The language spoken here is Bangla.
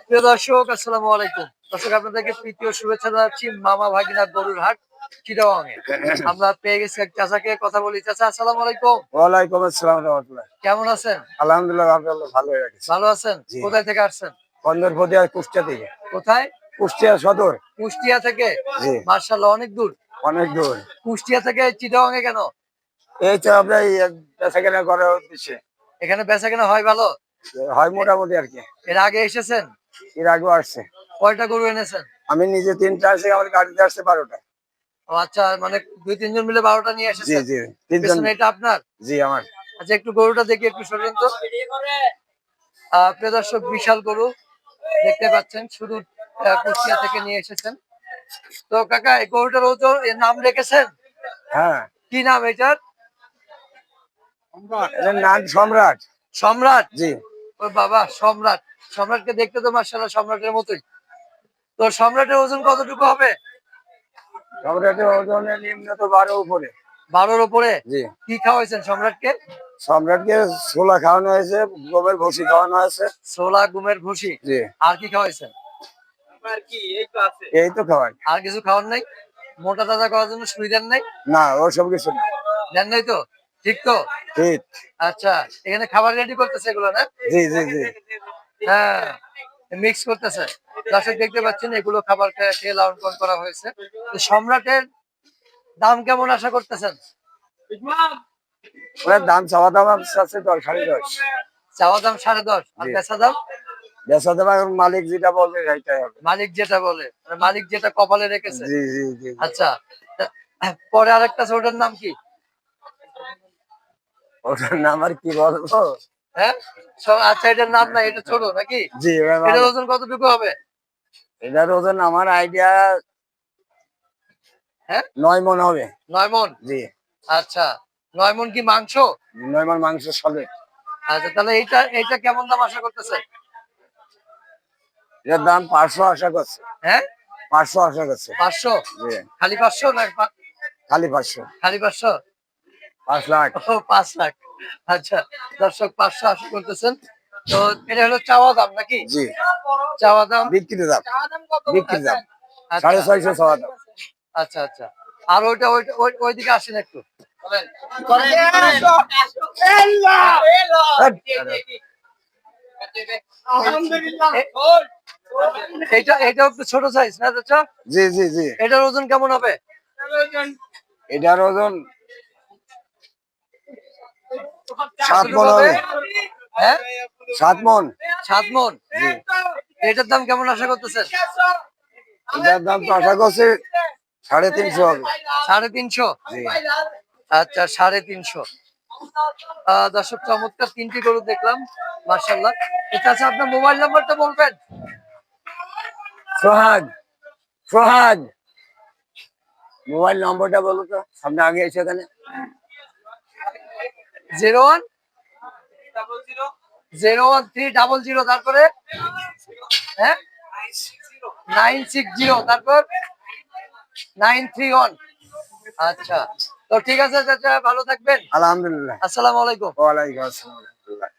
প্রিয় দর্শক, আসসালামু আলাইকুম। দর্শক, আপনাদেরকে তৃতীয় শুভেচ্ছা জানাচ্ছি মামা ভাগিনা গরুর হাট চিটাগাং এ। আমরা পেয়ে গেছি এক চাচাকে, কথা বলি। চাচা, আসসালামু আলাইকুম। ওয়ালাইকুম আসসালাম রাহমাতুল্লাহ। কেমন আছেন? আলহামদুলিল্লাহ, আল্লাহ ভালো হয়ে গেছে। ভালো আছেন? জি। কোথায় থেকে আসছেন? বন্দরপতি আর কুষ্টিয়া থেকে। কোথায়? কুষ্টিয়া সদর। কুষ্টিয়া থেকে? জি। মার্শাল্লাহ, অনেক দূর। অনেক দূর। কুষ্টিয়া থেকে চিটাগাং এ কেন? এই তো আমরা বেচাকেনা করার উদ্দেশ্যে। এখানে বেচা কেনা হয় ভালো? হয় মোটামুটি আর কি। এর আগে এসেছেন? এর আগেও আসছে। কয়টা গরু এনেছেন? আমি নিজে 3টা আসছি, আমার গাড়িতে আসছে 12টা। ও আচ্ছা, মানে 2-3 জন মিলে 12টা নিয়ে জি এসেছেন। জি, 3জন। পেছনে এটা আপনার? জি আমার। আচ্ছা, একটু গরুটা দেখি, একটু সরেন তো। প্রিয় দর্শক, বিশাল গরু দেখতে পাচ্ছেন, শুধু কুষ্টিয়া থেকে নিয়ে এসেছেন। তো কাকা, এই গরুটার ওজন, এর নাম রেখেছেন? হ্যাঁ। কি নাম এটার? এর নাম সম্রাট। সম্রাট? জি। ও বাবা, সম্রাট! সম্রাটকে দেখতে তো মাশাআল্লাহ সম্রাটের মতোই। তো সম্রাটের ওজন কতটুকু হবে? সম্রাটের ওজনের নিম্ন তো 12 উপরে। 12-র উপরে? জি। কি খাওয়াইছেন সম্রাটকে? সম্রাটকে ছোলা খাওয়ানো হয়েছে, গমের ভুসি খাওয়ানো হয়েছে। ছোলা, গমের ভুসি। জি। আর কি খাওয়াইছেন? এই তো খাওয়াই। আর কিছু খাওয়ার নাই? মোটা তাজা করার জন্য সুই দেন নাই? না, ওসব কিছু না। দেন নাই তো? ঠিক তো? ঠিক। আচ্ছা, এখানে খাবার রেডি করতেছে এগুলো, না? জি জি জি। হ্যাঁ, মিক্স করতেছে। দর্শক দেখতে পাচ্ছেন, এগুলো খাবার খেয়ে লালন পালন করা হয়েছে। তো সম্রাটের দাম কেমন আশা করতেছেন? ওনার দাম চাওয়া দাম আছে 10, 10.5। চাওয়া দাম 10.5, আর জি। বেচা দাম? বেচা দাম এখন মালিক যেটা বলবে সেইটাই হবে। মালিক যেটা বলে, মানে মালিক যেটা কপালে রেখেছে। জি জি জি জি। আচ্ছা, পরে আরেকটা আছে, ওটার নাম কি? ওটার নাম আর কি বলবো? হ্যাঁ, আচ্ছা, এটার নাম নাই, এটা ছোট নাকি? জি এটার ওজন কতটুকু হবে? এটার ওজন আমার আইডিয়া হ্যাঁ, 9 মণ হবে। 9 মণ? জি। আচ্ছা, 9 মণ কি মাংস? 9 মণ মাংস সবে। আচ্ছা, তাহলে এইটা কেমন দাম আশা করতেছে? এটার দাম 500 আশা করছে। হ্যাঁ, 500 আশা করছে। 500? জি। খালি 500 না? খালি 500। খালি 500? 5 লাখ। ও, 5 লাখ। আচ্ছা, দর্শক 500 আশা করতেছেন। তো এটা হলো চাওয়া দাম নাকি? জি। চাওয়া দাম? বিক্রি দাম। বিক্রি দাম আচ্ছা 650 চাওয়া দাম। আচ্ছা আচ্ছা। আর ওইটা ওইদিকে আসেন একটু। এটা একটু ছোট সাইজ না চাচা? জি জি জি। এটার ওজন কেমন হবে? এটার ওজন 7 কতটুকু মণ হবে? হবে। হ্যাঁ, 7 মণ। 7 মণ? জি। এটার দাম কেমন আশা করতেছেন? এটার দাম তো আশা করছি 350 হবে। 350? জি। আচ্ছা, 350। দর্শক, চমৎকার 3টি গরু দেখলাম, মাশাআল্লাহ। আচ্ছা, আপনার মোবাইল নাম্বারটা বলবেন? সোহাগ, সোহাগ, মোবাইল নম্বরটা বলো তো, সামনে আগে এসে এখানে। 01 01300, তারপরে? হ্যাঁ, 960, তারপর 931। আচ্ছা, তো ঠিক আছে চাচা, ভালো থাকবেন। আলহামদুলিল্লাহ। আসসালামু আলাইকুম। ওয়ালাইকুম আসসালাম।